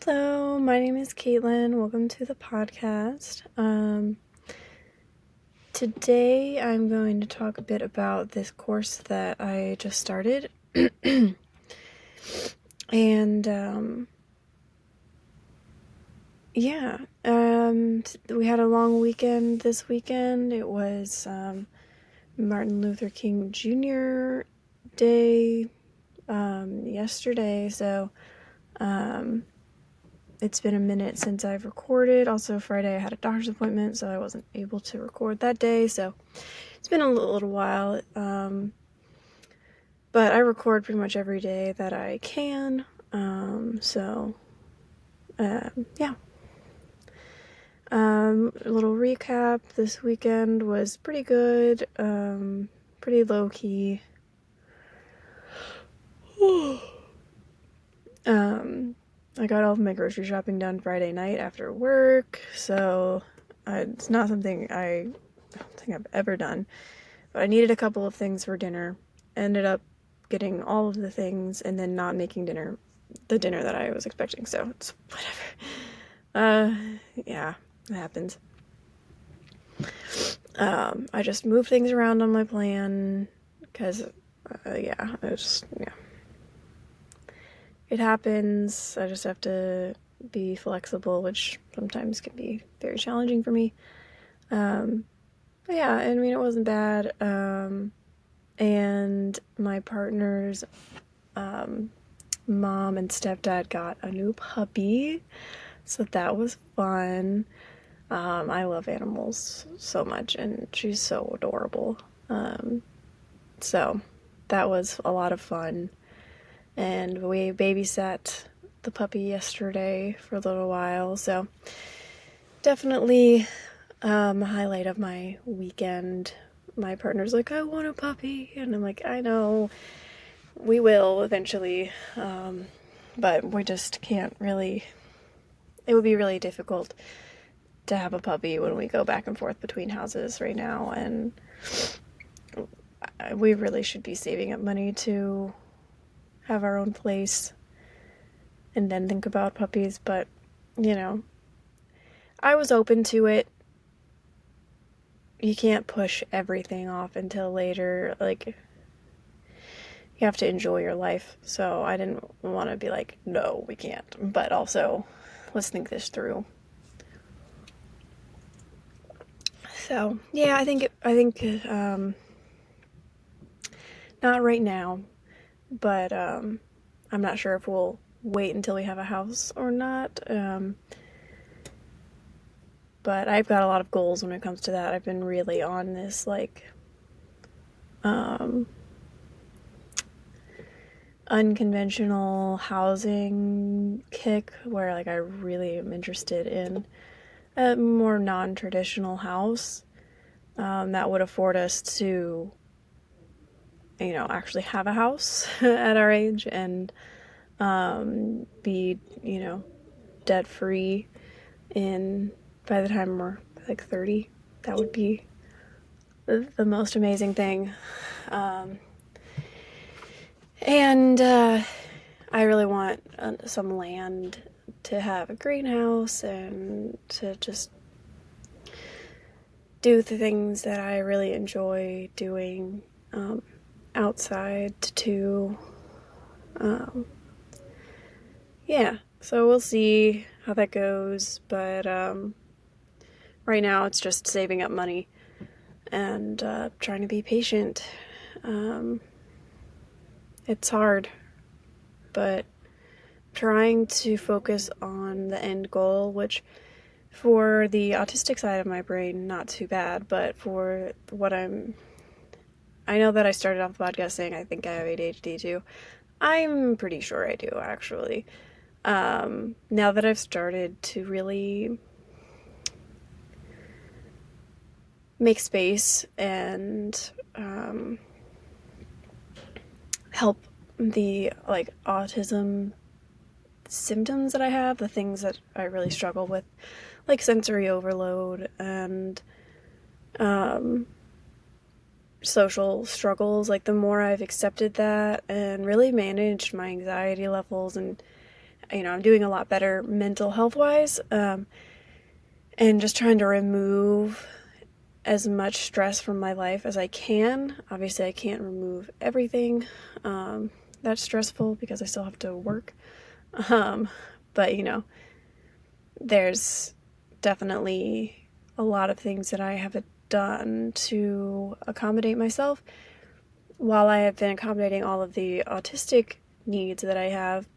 Hello, my name is Caitlin. Welcome to the podcast. Today I'm going to talk a bit about this course that I just started. And we had a long weekend this weekend. It was Martin Luther King Jr. Day yesterday, so it's been a minute since I've recorded. Also, Friday I had a doctor's appointment, so I wasn't able to record that day. So it's been a little while. But I record pretty much every day that I can. Yeah. A little recap. This weekend was pretty good. Pretty low key. I got all of my grocery shopping done Friday night after work, so it's not something I don't think I've ever done, but I needed a couple of things for dinner. Ended up getting all of the things and then not making the dinner that I was expecting, so it's whatever. Yeah, it happens. I just moved things around on my plan, because, it happens. I just have to be flexible, which sometimes can be very challenging for me. But yeah, I mean, it wasn't bad. And my partner's mom and stepdad got a new puppy, so that was fun. I love animals so much, and she's so adorable. So that was a lot of fun. And we babysat the puppy yesterday for a little while, so definitely a highlight of my weekend. My partner's like, I want a puppy, and I'm like, I know, we will eventually, but we just can't really, it would be really difficult to have a puppy when we go back and forth between houses right now, and we really should be saving up money to have our own place and then think about puppies. But I was open to it. You can't push everything off until later. Like, you have to enjoy your life, so I didn't want to be like, no, we can't, but also let's think this through. So yeah, I think not right now, but I'm not sure if we'll wait until we have a house or not. But I've got a lot of goals when it comes to that. I've been really on this unconventional housing kick, where I really am interested in a more non-traditional house that would afford us to actually have a house at our age and be debt free by the time we're 30. That would be the most amazing thing. And I really want some land to have a greenhouse and to just do the things that I really enjoy doing outside too. Yeah, so we'll see how that goes, but right now it's just saving up money and trying to be patient. It's hard, but trying to focus on the end goal, which for the autistic side of my brain, not too bad, but for what I know that I started off the podcast saying I think I have ADHD too. I'm pretty sure I do, actually. Now that I've started to really make space and help the autism symptoms that I have, the things that I really struggle with, like sensory overload and social struggles, the more I've accepted that and really managed my anxiety levels and I'm doing a lot better mental health wise, and just trying to remove as much stress from my life as I can. Obviously, I can't remove everything that's stressful because I still have to work. But, there's definitely a lot of things that I have done to accommodate myself. While I have been accommodating all of the autistic needs that I have,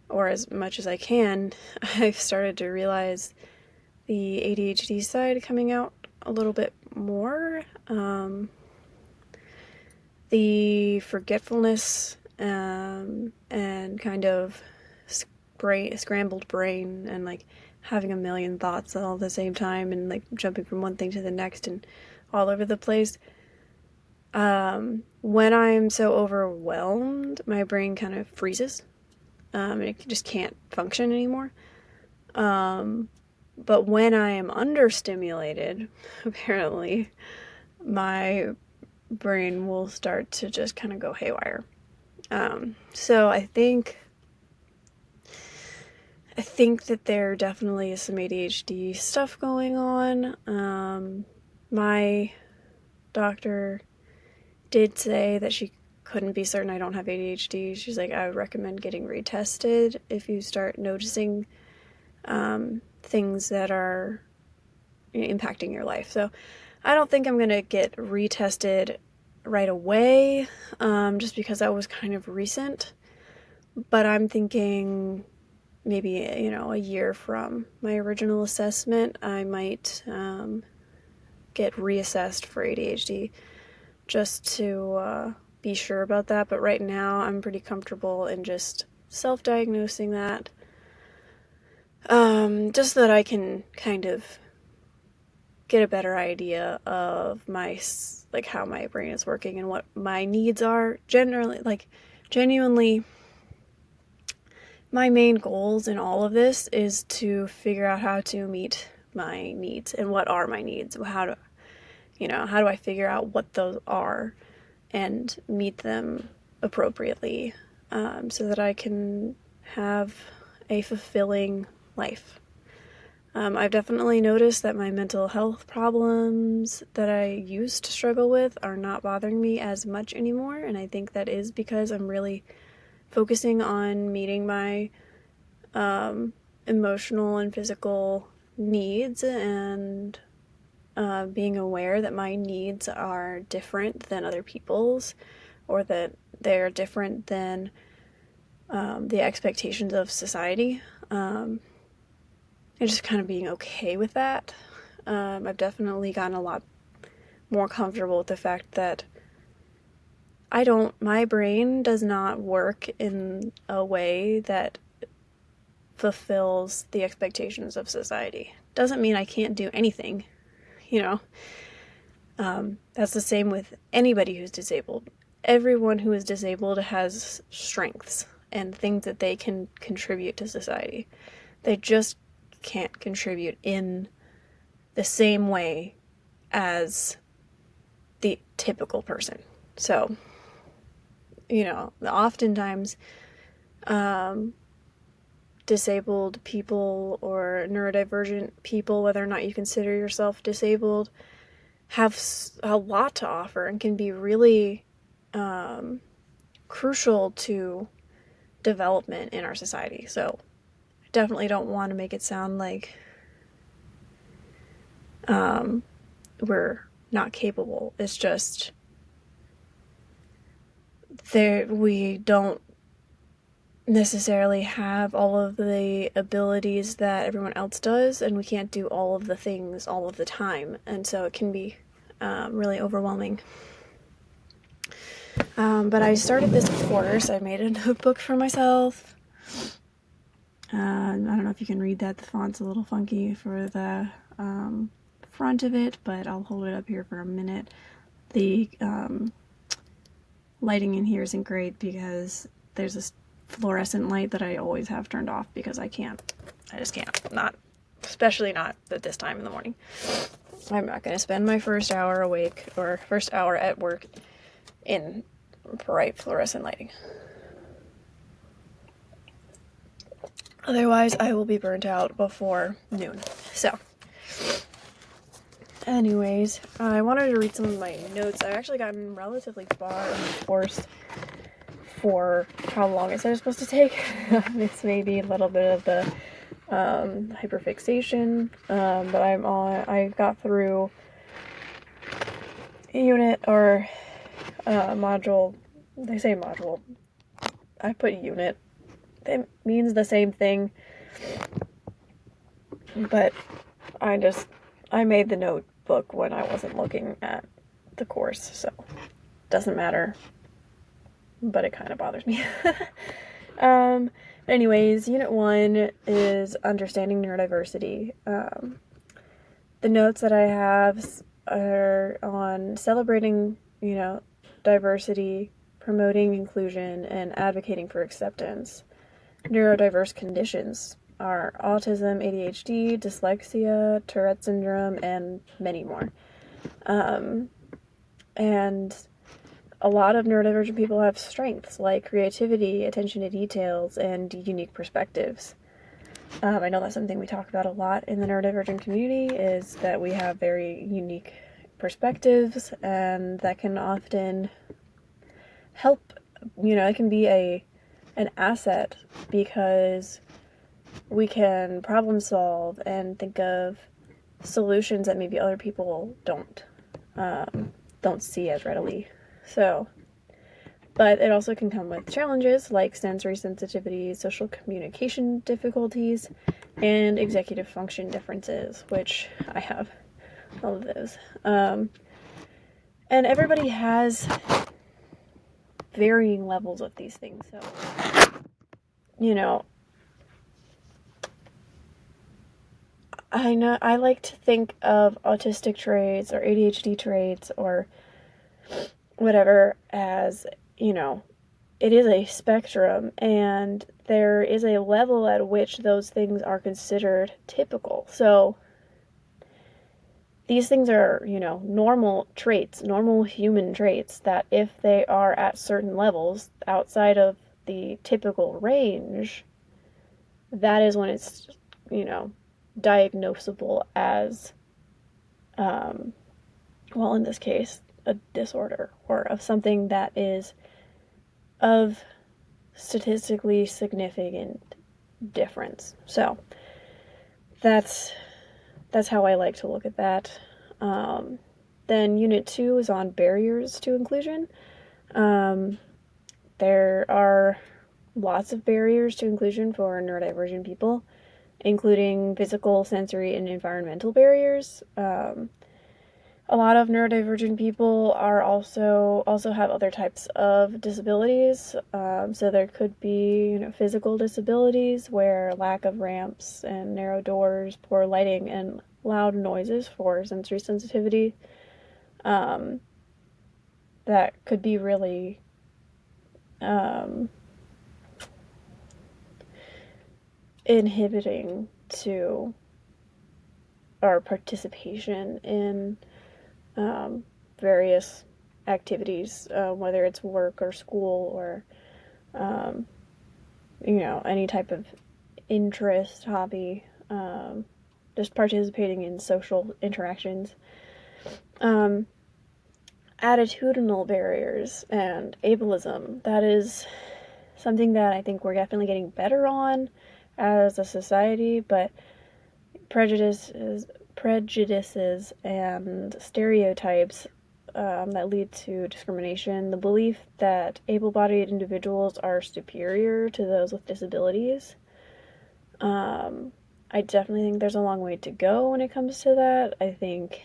or as much as I can, I've started to realize the ADHD side coming out a little bit more. The forgetfulness and kind of scrambled brain, and like having a million thoughts all at the same time, and like jumping from one thing to the next and all over the place. When I'm so overwhelmed, my brain kind of freezes. It just can't function anymore. But when I am understimulated, apparently, my brain will start to just kind of go haywire. So I think that there definitely is some ADHD stuff going on. My doctor did say that she couldn't be certain I don't have ADHD. She's like, I would recommend getting retested if you start noticing things that are impacting your life. So I don't think I'm going to get retested right away, just because that was kind of recent. But I'm thinking maybe, a year from my original assessment, I might get reassessed for ADHD just to be sure about that. But right now, I'm pretty comfortable in just self-diagnosing that. Just so that I can kind of get a better idea of how my brain is working and what my needs are. Genuinely, my main goals in all of this is to figure out how to meet my needs and what are my needs. How do I figure out what those are and meet them appropriately, so that I can have a fulfilling life. I've definitely noticed that my mental health problems that I used to struggle with are not bothering me as much anymore, and I think that is because I'm really focusing on meeting my emotional and physical needs, and being aware that my needs are different than other people's, or that they're different than the expectations of society. And just kind of being okay with that. I've definitely gotten a lot more comfortable with the fact that my brain does not work in a way that fulfills the expectations of society. Doesn't mean I can't do anything, That's the same with anybody who's disabled. Everyone who is disabled has strengths and things that they can contribute to society. They just can't contribute in the same way as the typical person. So, oftentimes, disabled people or neurodivergent people, whether or not you consider yourself disabled, have a lot to offer and can be really crucial to development in our society. So I definitely don't want to make it sound like we're not capable. It's just we don't necessarily have all of the abilities that everyone else does, and we can't do all of the things all of the time, and so it can be really overwhelming. But I started this course. I made a notebook for myself. I don't know if you can read that. The font's a little funky for the front of it, but I'll hold it up here for a minute. The lighting in here isn't great because there's this fluorescent light that I always have turned off because I just can't. Especially not at this time in the morning. I'm not going to spend my first hour awake or first hour at work in bright fluorescent lighting. Otherwise, I will be burnt out before noon. So, anyways, I wanted to read some of my notes. I've actually gotten relatively far in the course for how long it said it's supposed to take. It's maybe a little bit of the hyperfixation, but I got through unit or module. They say module. I put unit. It means the same thing, but I made the notebook when I wasn't looking at the course, so doesn't matter, but it kind of bothers me. Anyways, Unit 1 is Understanding Neurodiversity. The notes that I have are on celebrating, diversity, promoting inclusion, and advocating for acceptance. Neurodiverse conditions are autism, ADHD, dyslexia, Tourette syndrome, and many more. And a lot of neurodivergent people have strengths like creativity, attention to details, and unique perspectives. I know that's something we talk about a lot in the neurodivergent community, is that we have very unique perspectives, and that can often help, it can be an asset because we can problem solve and think of solutions that maybe other people don't see as readily. So, but it also can come with challenges like sensory sensitivity, social communication difficulties, and executive function differences, which I have all of those. And everybody has varying levels of these things. So, I like to think of autistic traits or ADHD traits or whatever as, it is a spectrum, and there is a level at which those things are considered typical. So these things are, normal traits, normal human traits that if they are at certain levels outside of the typical range, that is when it's, diagnosable as, in this case, a disorder or of something that is of statistically significant difference. So that's how I like to look at that. Then Unit 2 is on barriers to inclusion. There are lots of barriers to inclusion for neurodivergent people, including physical, sensory, and environmental barriers. A lot of neurodivergent people are also have other types of disabilities. So there could be, physical disabilities where lack of ramps and narrow doors, poor lighting, and loud noises for sensory sensitivity. That could be really inhibiting to our participation in various activities, whether it's work or school or, any type of interest, hobby, just participating in social interactions. Attitudinal barriers and ableism, that is something that I think we're definitely getting better on as a society, but prejudices and stereotypes that lead to discrimination, the belief that able-bodied individuals are superior to those with disabilities. I definitely think there's a long way to go when it comes to that. I think,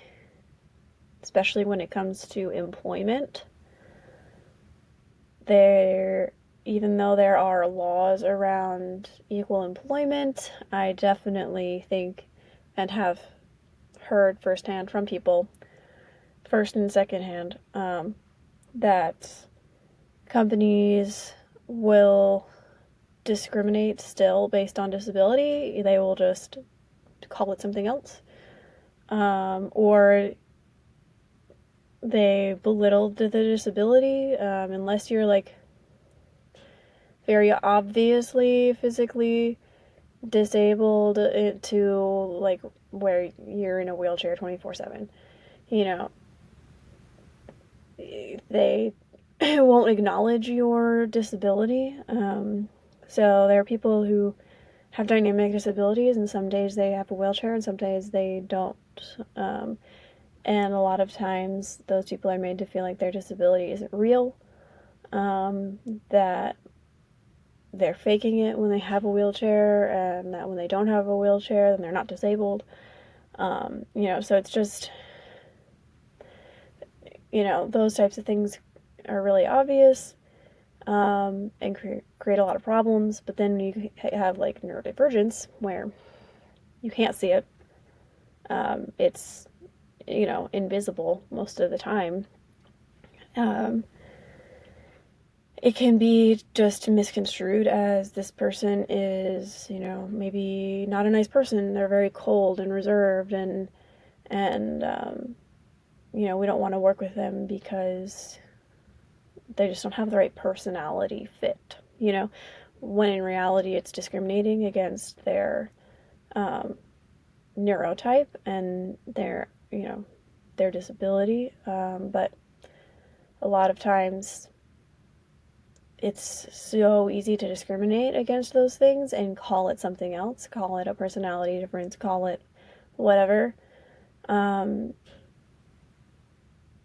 especially when it comes to employment, even though there are laws around equal employment, I definitely think and have heard firsthand from people, first and secondhand, that companies will discriminate still based on disability. They will just call it something else. Or they belittle the disability, unless you're very obviously physically disabled to like where you're in a wheelchair 24/7. You know, they won't acknowledge your disability. So there are people who have dynamic disabilities, and some days they have a wheelchair, and some days they don't. Um, and a lot of times, those people are made to feel like their disability isn't real, that they're faking it when they have a wheelchair, and that when they don't have a wheelchair, then they're not disabled. So it's just, those types of things are really obvious, and create a lot of problems. But then you have like neurodivergence where you can't see it. It's, invisible most of the time. It can be just misconstrued as this person is, maybe not a nice person. They're very cold and reserved, and we don't want to work with them because they just don't have the right personality fit, when in reality it's discriminating against their neurotype and their disability. But a lot of times it's so easy to discriminate against those things and call it something else, call it a personality difference, call it whatever,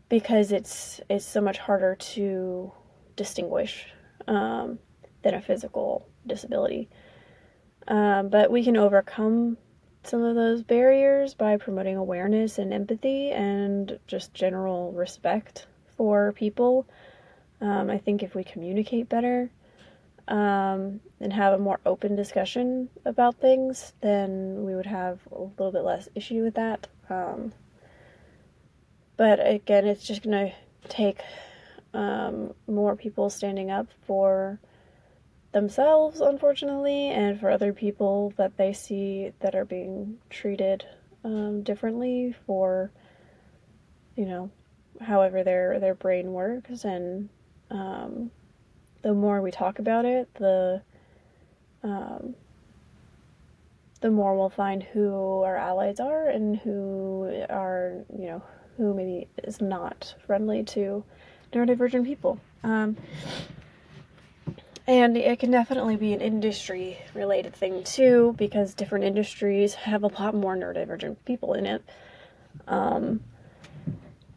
because it's so much harder to distinguish than a physical disability. But we can overcome some of those barriers by promoting awareness and empathy and just general respect for people. I think if we communicate better, and have a more open discussion about things, then we would have a little bit less issue with that. But again, it's just going to take more people standing up for themselves, unfortunately, and for other people that they see that are being treated differently for, however their brain works. And the more we talk about it, the more we'll find who our allies are and who are, who maybe is not friendly to neurodivergent people. And it can definitely be an industry-related thing too, because different industries have a lot more neurodivergent people in it, and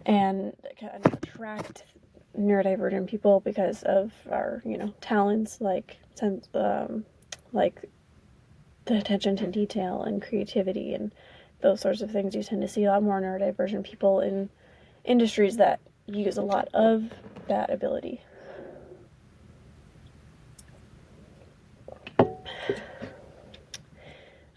kind of attract neurodivergent people because of our, talents, like like the attention to detail and creativity and those sorts of things. You tend to see a lot more neurodivergent people in industries that use a lot of that ability.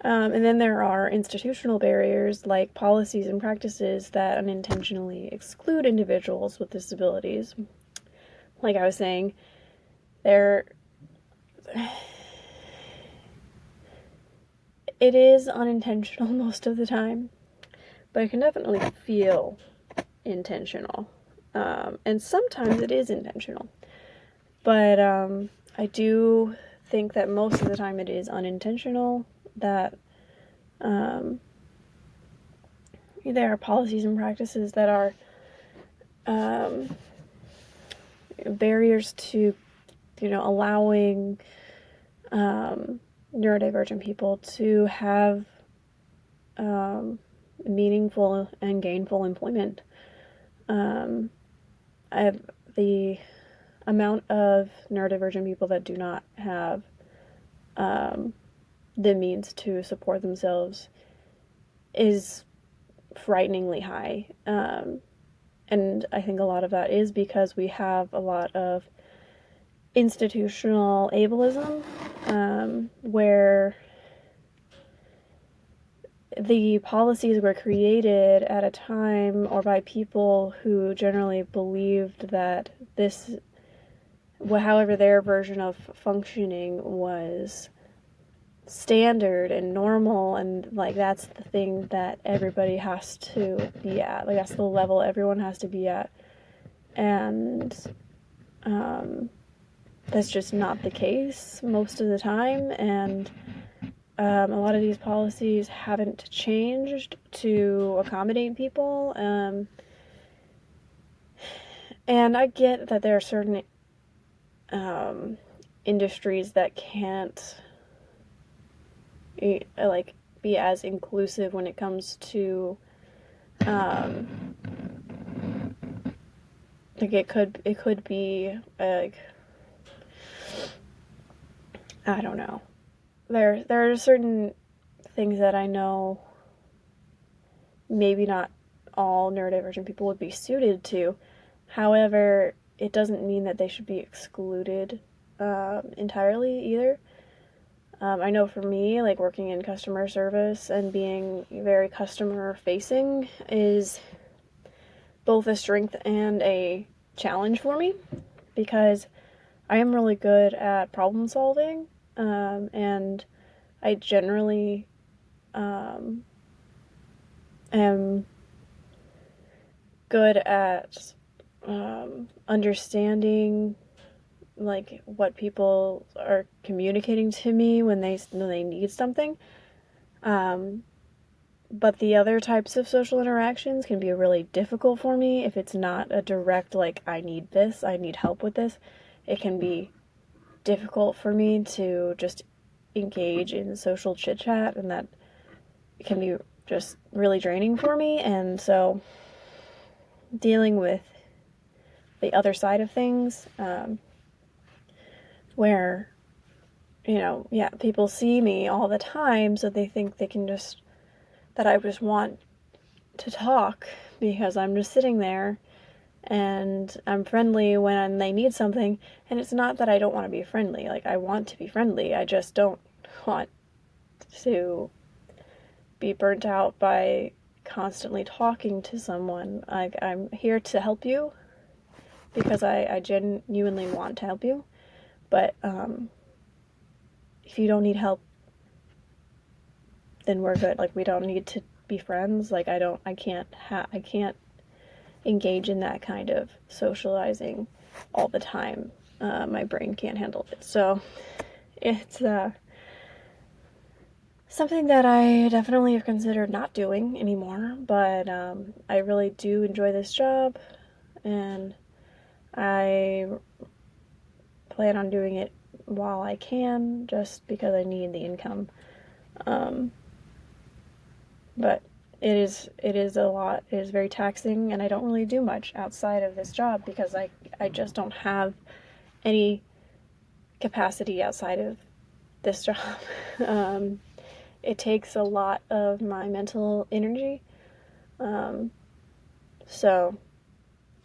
And then there are institutional barriers like policies and practices that unintentionally exclude individuals with disabilities. Like I was saying, it is unintentional most of the time, but it can definitely feel intentional. And sometimes it is intentional. But I do think that most of the time it is unintentional, that there are policies and practices that are barriers to, allowing neurodivergent people to have meaningful and gainful employment. The amount of neurodivergent people that do not have the means to support themselves is frighteningly high. And I think a lot of that is because we have a lot of institutional ableism, where the policies were created at a time or by people who generally believed that this, however their version of functioning was standard and normal, and like that's the thing that everybody has to be at, like that's the level everyone has to be at. And that's just not the case most of the time. And A lot of these policies haven't changed to accommodate people. And I get that there are certain industries that can't like be as inclusive when it comes to like it could be like, I don't know. There are certain things that I know maybe not all neurodivergent people would be suited to. However, it doesn't mean that they should be excluded entirely either. I know for me, like working in customer service and being very customer facing is both a strength and a challenge for me, because I am really good at problem solving, and I generally am good at understanding like what people are communicating to me when they need something. But the other types of social interactions can be really difficult for me if it's not a direct, like, I need this, I need help with this. It can be difficult for me to just engage in social chit chat, and that can be just really draining for me. And so, dealing with the other side of things, where, yeah, people see me all the time, so they think they can just, that I just want to talk because I'm just sitting there and I'm friendly when they need something. And it's not that I don't want to be friendly. Like, I want to be friendly. I just don't want to be burnt out by constantly talking to someone. Like, I'm here to help you because I genuinely want to help you. But if you don't need help, then we're good. Like, we don't need to be friends. Like, I can't engage in that kind of socializing all the time. My brain can't handle it. So it's something that I definitely have considered not doing anymore. But I really do enjoy this job, and I plan on doing it while I can, just because I need the income. But it is a lot. It is very taxing, and I don't really do much outside of this job because I just don't have any capacity outside of this job. It takes a lot of my mental energy. So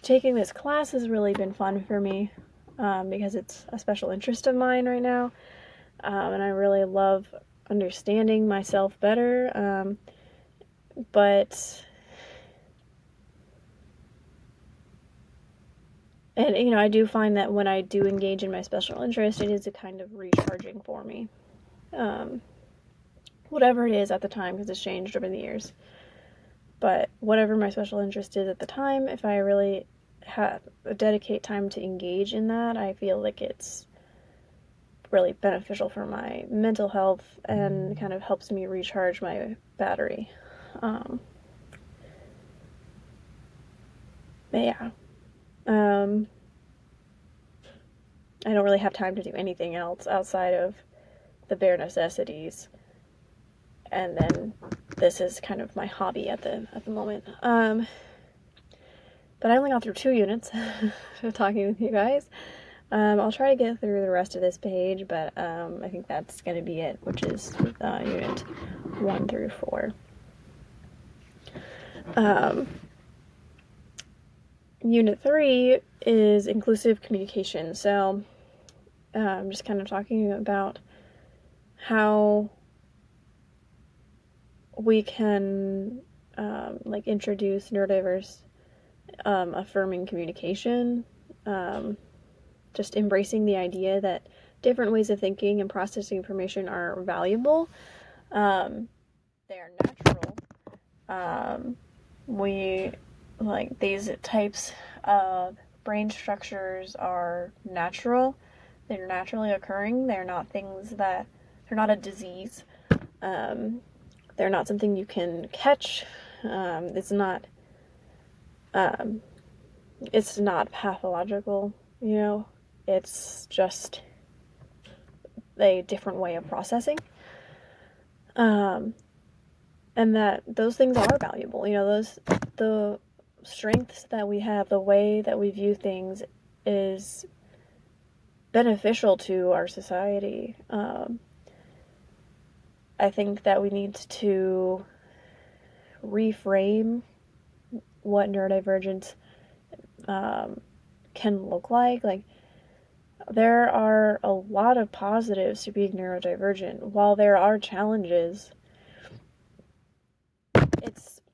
taking this class has really been fun for me, because it's a special interest of mine right now, and I really love understanding myself better. But and I do find that when I do engage in my special interest, it is a kind of recharging for me. Whatever it is at the time, because it's changed over the years. But whatever my special interest is at the time, if I really dedicate time to engage in that, I feel like it's really beneficial for my mental health and kind of helps me recharge my battery. But yeah. I don't really have time to do anything else outside of the bare necessities. And then this is kind of my hobby at the moment. But I only got through 2 units talking with you guys. I'll try to get through the rest of this page, but I think that's going to be it, which is unit 1 through 4. Unit 3 is inclusive communication. So I'm just kind of talking about how we can introduce neurodiverse affirming communication, just embracing the idea that different ways of thinking and processing information are valuable. They are natural. We like these types of brain structures are natural. They're naturally occurring. They're not things that they're not a disease. They're not something you can catch. It's not it's not pathological, you know. It's just a different way of processing. And that those things are valuable. You know, the strengths that we have, the way that we view things is beneficial to our society. I think that we need to reframe what neurodivergence can look like. Like, there are a lot of positives to being neurodivergent. While there are challenges,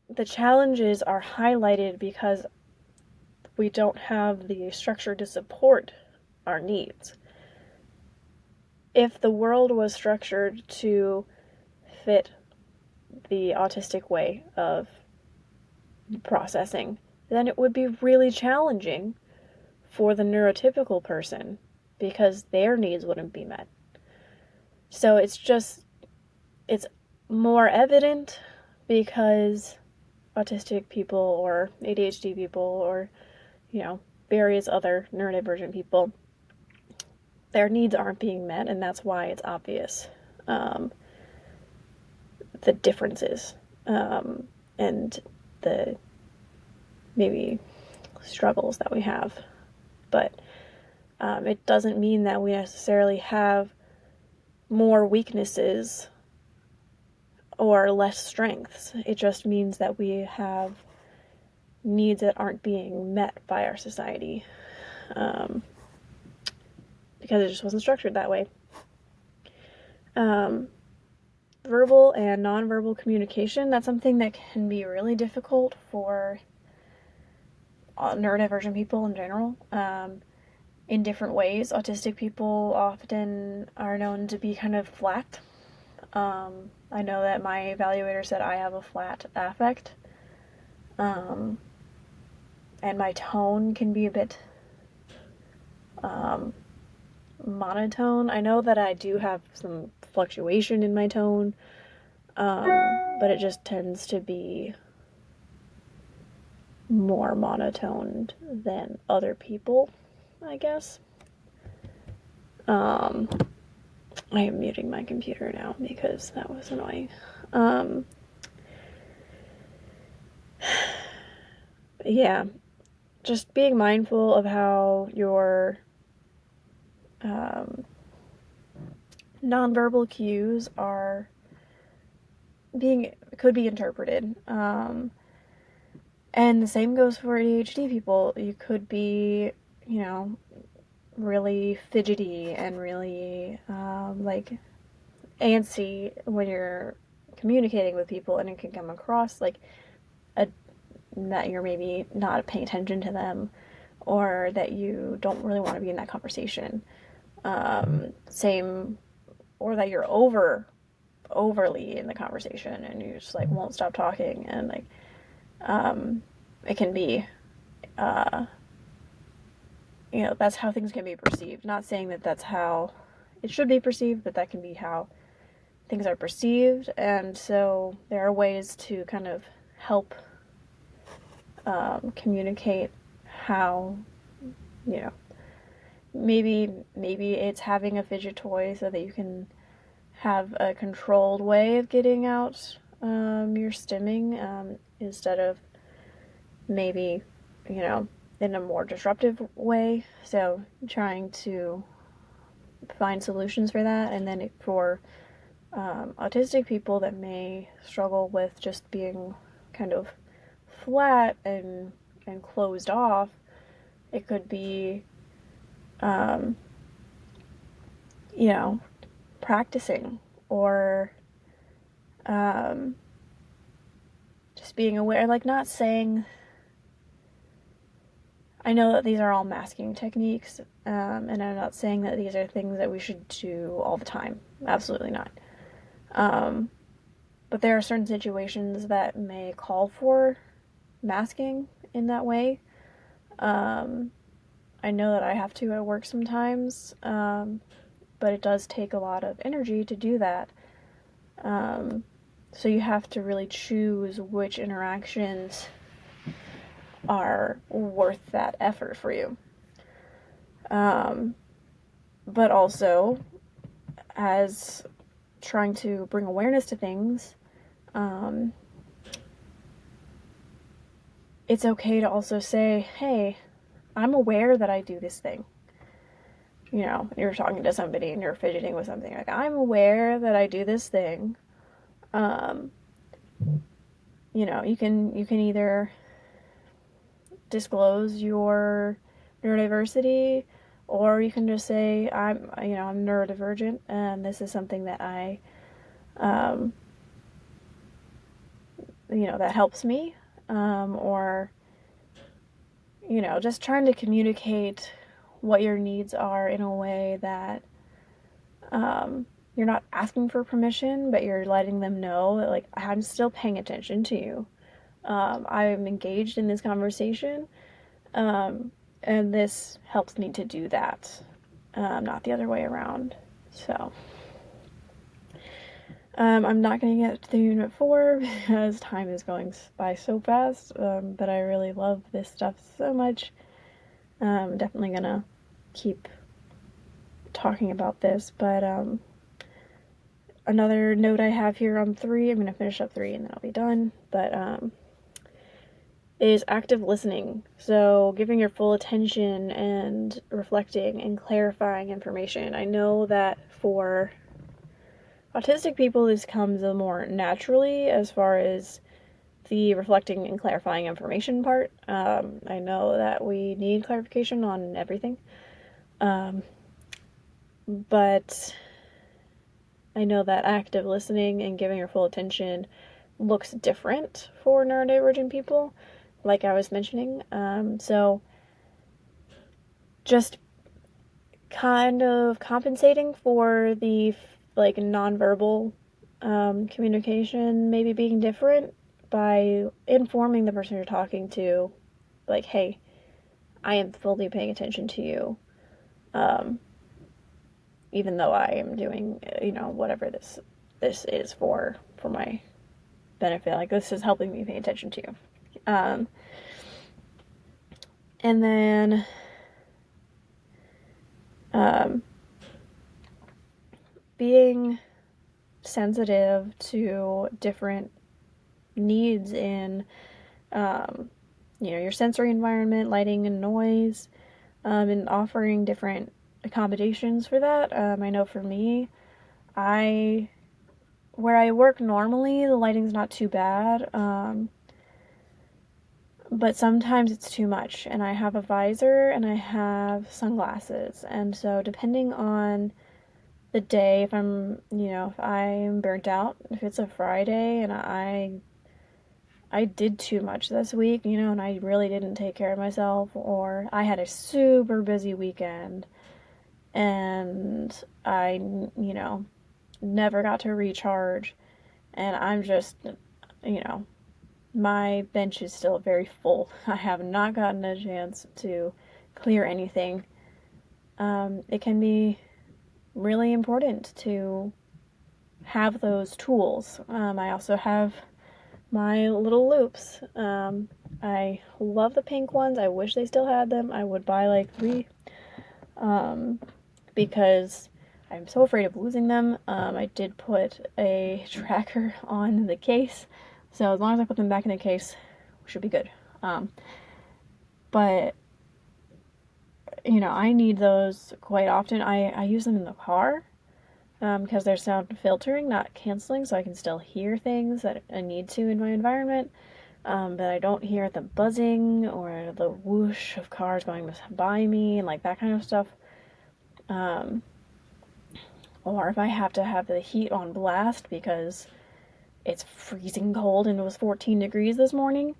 the challenges are highlighted because we don't have the structure to support our needs. If the world was structured to fit the autistic way of processing, then it would be really challenging for the neurotypical person because their needs wouldn't be met. So it's more evident because autistic people or ADHD people or, you know, various other neurodivergent people, their needs aren't being met, and that's why it's obvious the differences and the maybe struggles that we have. But it doesn't mean that we necessarily have more weaknesses or less strengths. It just means that we have needs that aren't being met by our society because it just wasn't structured that way. Verbal and nonverbal communication, that's something that can be really difficult for neurodivergent people in general. In different ways, autistic people often are known to be kind of flat. I know that my evaluator said I have a flat affect. And my tone can be a bit monotone. I know that I do have some fluctuation in my tone, but it just tends to be more monotoned than other people, I guess. I am muting my computer now because that was annoying. Yeah, just being mindful of how your nonverbal cues could be interpreted. And the same goes for ADHD people. You could be, you know, really fidgety and really like antsy when you're communicating with people, and it can come across like that you're maybe not paying attention to them, or that you don't really want to be in that conversation. Same, or that you're overly in the conversation and you just like won't stop talking, and like it can be you know, that's how things can be perceived. Not saying that that's how it should be perceived, but that can be how things are perceived. And so there are ways to kind of help communicate how, you know, maybe it's having a fidget toy so that you can have a controlled way of getting out your stimming instead of maybe, you know, in a more disruptive way. So trying to find solutions for that. And then for autistic people that may struggle with just being kind of flat and closed off, it could be you know, practicing or just being aware, like not saying, I know that these are all masking techniques, and I'm not saying that these are things that we should do all the time. Absolutely not. But there are certain situations that may call for masking in that way. I know that I have to at work sometimes, but it does take a lot of energy to do that. So you have to really choose which interactions are worth that effort for you. But also, as trying to bring awareness to things, it's okay to also say, hey, I'm aware that I do this thing. You know, you're talking to somebody and you're fidgeting with something, like, I'm aware that I do this thing. You know, you can either disclose your neurodiversity, or you can just say, I'm neurodivergent, and this is something that that helps me, or, just trying to communicate what your needs are in a way that you're not asking for permission, but you're letting them know that, like, I'm still paying attention to you. I'm engaged in this conversation, and this helps me to do that, not the other way around. So, I'm not going to get to Unit 4 because time is going by so fast, but I really love this stuff so much. I'm definitely going to keep talking about this, but another note I have here on 3, I'm going to finish up 3 and then I'll be done, but is active listening. So giving your full attention and reflecting and clarifying information. I know that for autistic people, this comes more naturally as far as the reflecting and clarifying information part. I know that we need clarification on everything. But I know that active listening and giving your full attention looks different for neurodivergent people, like I was mentioning. So just kind of compensating for the like nonverbal communication maybe being different by informing the person you're talking to, like, hey, I am fully paying attention to you, even though I am doing, whatever this is for my benefit. Like, this is helping me pay attention to you. And then being sensitive to different needs in your sensory environment, lighting and noise, and offering different accommodations for that. I know for me, where I work normally, the lighting's not too bad, but sometimes it's too much, and I have a visor and I have sunglasses, and so depending on the day, if I'm burnt out, if it's a Friday and I did too much this week, and I really didn't take care of myself, or I had a super busy weekend and I, never got to recharge, and I'm just, my bench is still very full. I have not gotten a chance to clear anything. It can be really important to have those tools. I also have my little loops. I love the pink ones. I wish they still had them. I would buy like 3, because I'm so afraid of losing them. I did put a tracker on the case, so as long as I put them back in the case, we should be good. But I need those quite often. I use them in the car, because they're sound filtering, not canceling, so I can still hear things that I need to in my environment, but I don't hear the buzzing or the whoosh of cars going by me and like that kind of stuff. Or if I have to have the heat on blast because it's freezing cold and it was 14 degrees this morning.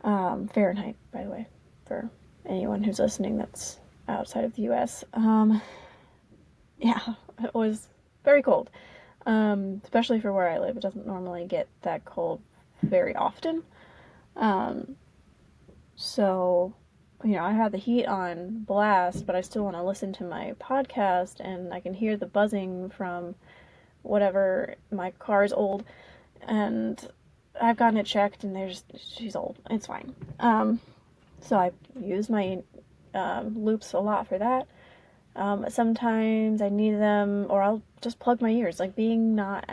Fahrenheit, by the way, for anyone who's listening that's outside of the US. Yeah, it was very cold, especially for where I live. It doesn't normally get that cold very often. So, I have the heat on blast, but I still want to listen to my podcast, and I can hear the buzzing from whatever, my car is old, and I've gotten it checked, and she's old. It's fine. So I use my loops a lot for that. Sometimes I need them, or I'll just plug my ears. Like being not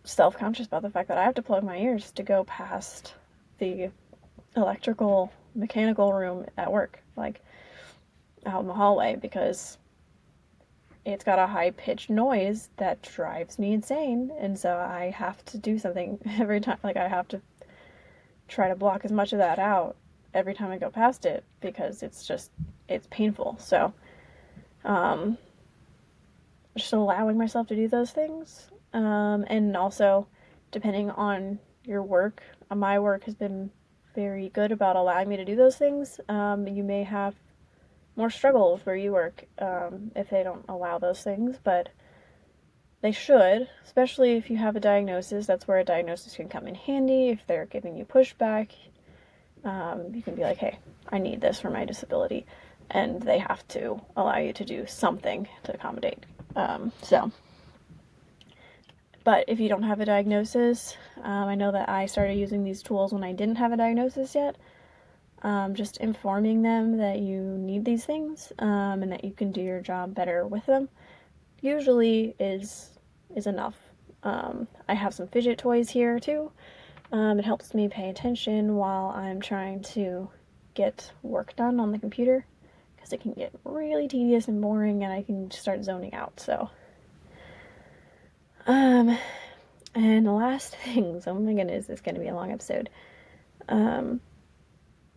self-conscious about the fact that I have to plug my ears to go past the electrical mechanical room at work, like out in the hallway, because it's got a high-pitched noise that drives me insane, and so I have to do something every time. Like I have to try to block as much of that out every time I go past it, because it's painful. So just allowing myself to do those things, and also depending on your work, my work has been very good about allowing me to do those things. You may have more struggles where you work if they don't allow those things, but they should, especially if you have a diagnosis. That's where a diagnosis can come in handy. If they're giving you pushback, you can be like, hey, I need this for my disability, and they have to allow you to do something to accommodate. But if you don't have a diagnosis, I know that I started using these tools when I didn't have a diagnosis yet. Just informing them that you need these things, and that you can do your job better with them usually is enough. I have some fidget toys here too. It helps me pay attention while I'm trying to get work done on the computer, because it can get really tedious and boring and I can start zoning out. So and the last things, oh my goodness, it's going to be a long episode,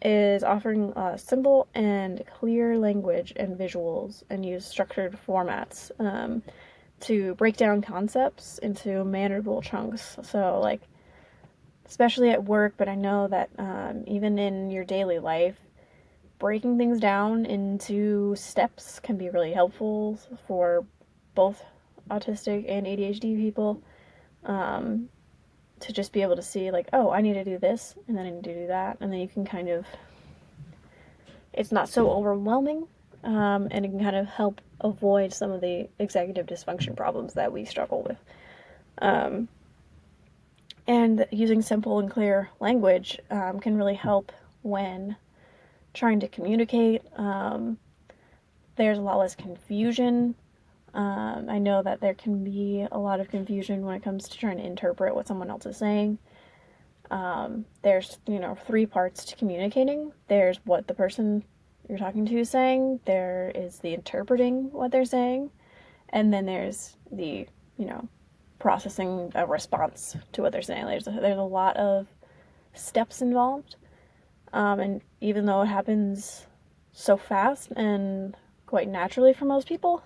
is offering simple and clear language and visuals, and use structured formats to break down concepts into manageable chunks. So, like, especially at work, but I know that even in your daily life, breaking things down into steps can be really helpful for both autistic and ADHD people, to just be able to see, like, oh, I need to do this, and then I need to do that, and then you can kind of, it's not so overwhelming, and it can kind of help avoid some of the executive dysfunction problems that we struggle with. And using simple and clear language can really help when trying to communicate. There's a lot less confusion. I know that there can be a lot of confusion when it comes to trying to interpret what someone else is saying. There's, 3 parts to communicating. There's what the person you're talking to is saying, there is the interpreting what they're saying, and then there's the, processing a response to what they're saying. There's a lot of steps involved, and even though it happens so fast and quite naturally for most people,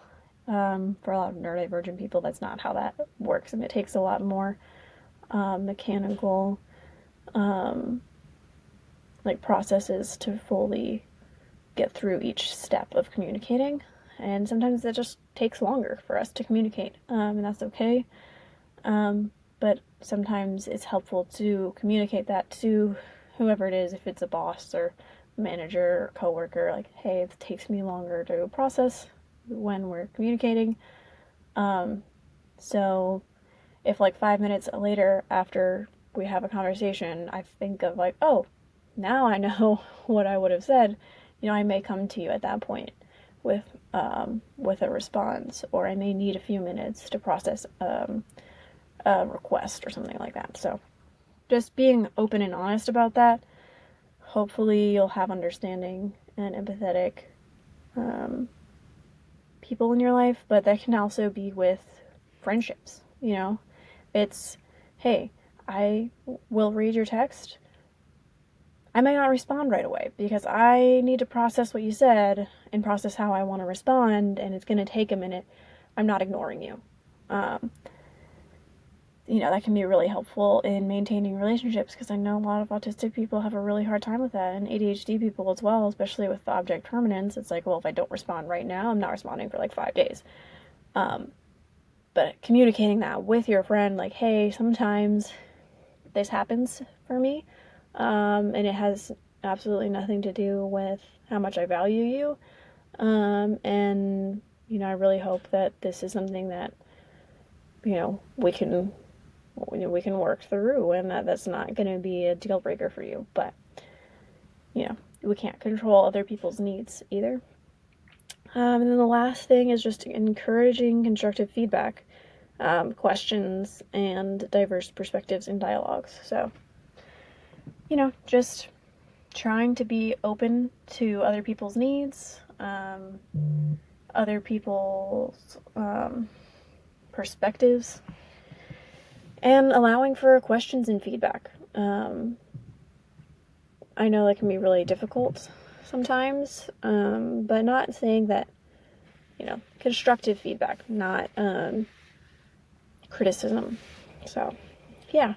for a lot of neurodivergent people, that's not how that works, and it takes a lot more mechanical processes to fully get through each step of communicating, and sometimes that just takes longer for us to communicate, and that's okay. But sometimes it's helpful to communicate that to whoever it is, if it's a boss or manager or coworker, like, hey, it takes me longer to process when we're communicating. So if 5 minutes later after we have a conversation, I think of oh, now I know what I would have said, I may come to you at that point with a response, or I may need a few minutes to process a request or something like that. So just being open and honest about that, hopefully you'll have understanding and empathetic people in your life. But that can also be with friendships. It's, hey, I will read your text. I may not respond right away because I need to process what you said and process how I want to respond, and it's going to take a minute. I'm not ignoring you. That can be really helpful in maintaining relationships, because I know a lot of autistic people have a really hard time with that, and ADHD people as well, especially with the object permanence. It's like, well, if I don't respond right now, I'm not responding for 5 days. But communicating that with your friend, like, hey, sometimes this happens for me, and it has absolutely nothing to do with how much I value you, and I really hope that this is something that, we can work through, and that's not going to be a deal breaker for you. But, we can't control other people's needs either. And then the last thing is just encouraging constructive feedback, questions, and diverse perspectives in dialogues. So, just trying to be open to other people's needs, other people's perspectives, and allowing for questions and feedback. I know that can be really difficult sometimes, but not saying that, constructive feedback, not criticism. So, yeah,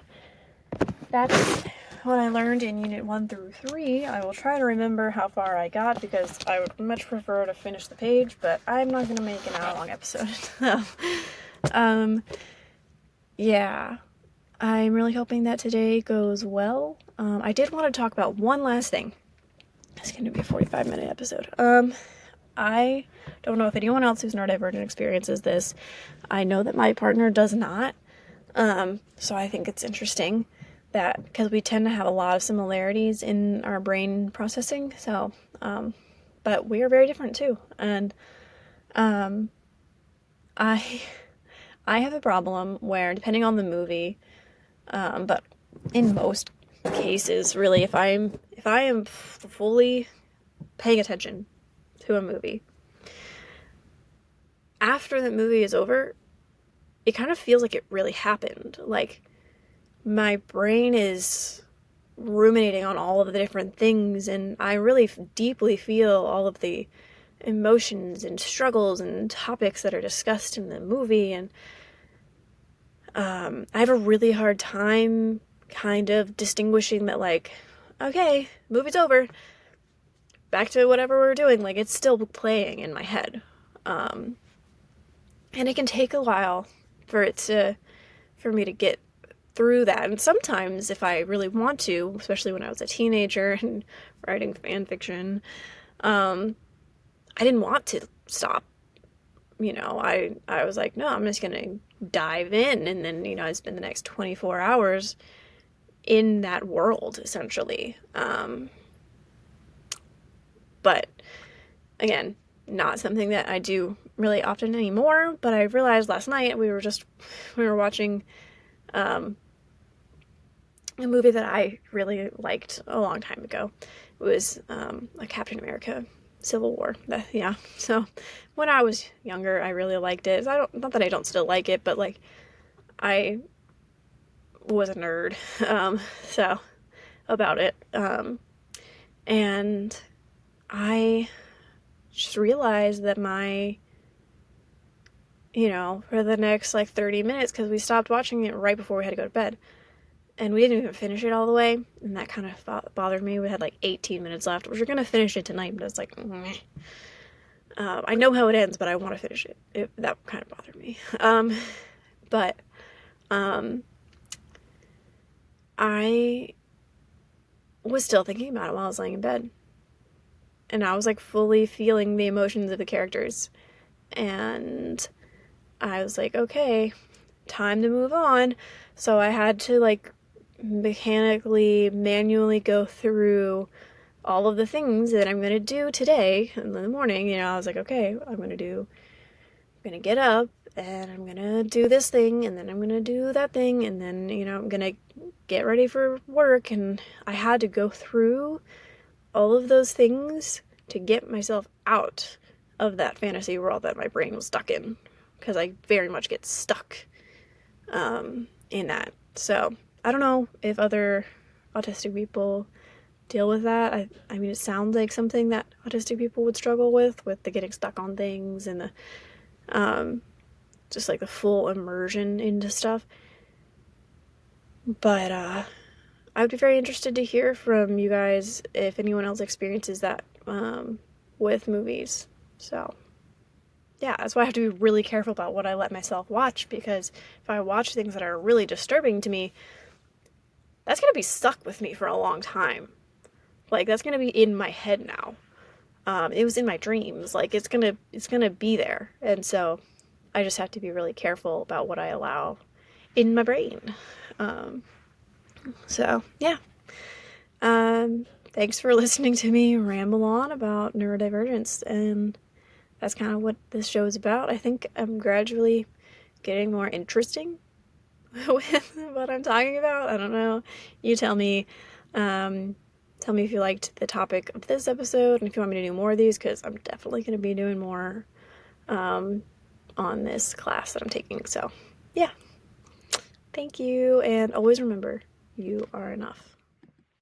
that's what I learned in Unit 1 through 3. I will try to remember how far I got because I would much prefer to finish the page, but I'm not going to make an hour-long episode. Yeah, I'm really hoping that today goes well. I did want to talk about one last thing. It's going to be a 45-minute episode. I don't know if anyone else who's neurodivergent experiences this. I know that my partner does not. So I think it's interesting that, because we tend to have a lot of similarities in our brain processing. So, but we are very different too. And, I have a problem where, depending on the movie, but in most cases, really, if I am fully paying attention to a movie, after the movie is over, it kind of feels like it really happened. Like, my brain is ruminating on all of the different things, and I really deeply feel all of the emotions and struggles and topics that are discussed in the movie, and I have a really hard time kind of distinguishing that, like, okay, movie's over, back to whatever we're doing. Like, it's still playing in my head. And it can take a while for me to get through that. And sometimes, if I really want to, especially when I was a teenager and writing fan fiction, I didn't want to stop. I was like, no, I'm just gonna dive in, and then, I spend the next 24 hours in that world, essentially. But again, not something that I do really often anymore. But I realized last night we were watching a movie that I really liked a long time ago. It was a Captain America Civil War. Yeah. So when I was younger, I really liked it. Not that I don't still like it, but like, I was a nerd. So about it. And I just realized that for the next like 30 minutes, because we stopped watching it right before we had to go to bed, and we didn't even finish it all the way, and that kind of bothered me. We had like 18 minutes left, which we're gonna finish it tonight, but it's like, meh. I know how it ends, but I want to finish it. That kind of bothered me. But I was still thinking about it while I was laying in bed, and I was like fully feeling the emotions of the characters, and I was like, okay, time to move on. So I had to like mechanically, manually go through all of the things that I'm gonna do today in the morning. I was like, okay, I'm gonna get up, and I'm gonna do this thing, and then I'm gonna do that thing, and then, I'm gonna get ready for work. And I had to go through all of those things to get myself out of that fantasy world that my brain was stuck in, because I very much get stuck in that. So I don't know if other autistic people deal with that. I mean, it sounds like something that autistic people would struggle with the getting stuck on things, and the just like the full immersion into stuff. But I would be very interested to hear from you guys if anyone else experiences that with movies. So yeah, that's why I have to be really careful about what I let myself watch, because if I watch things that are really disturbing to me, that's gonna be stuck with me for a long time. Like, that's gonna be in my head now. It was in my dreams. Like it's gonna be there. And so I just have to be really careful about what I allow in my brain. So yeah. Thanks for listening to me ramble on about neurodivergence, and that's kind of what this show is about. I think I'm gradually getting more interesting with what I'm talking about. I don't know. You tell me. Tell me if you liked the topic of this episode and if you want me to do more of these, because I'm definitely going to be doing more on this class that I'm taking. So, yeah. Thank you, and always remember, you are enough.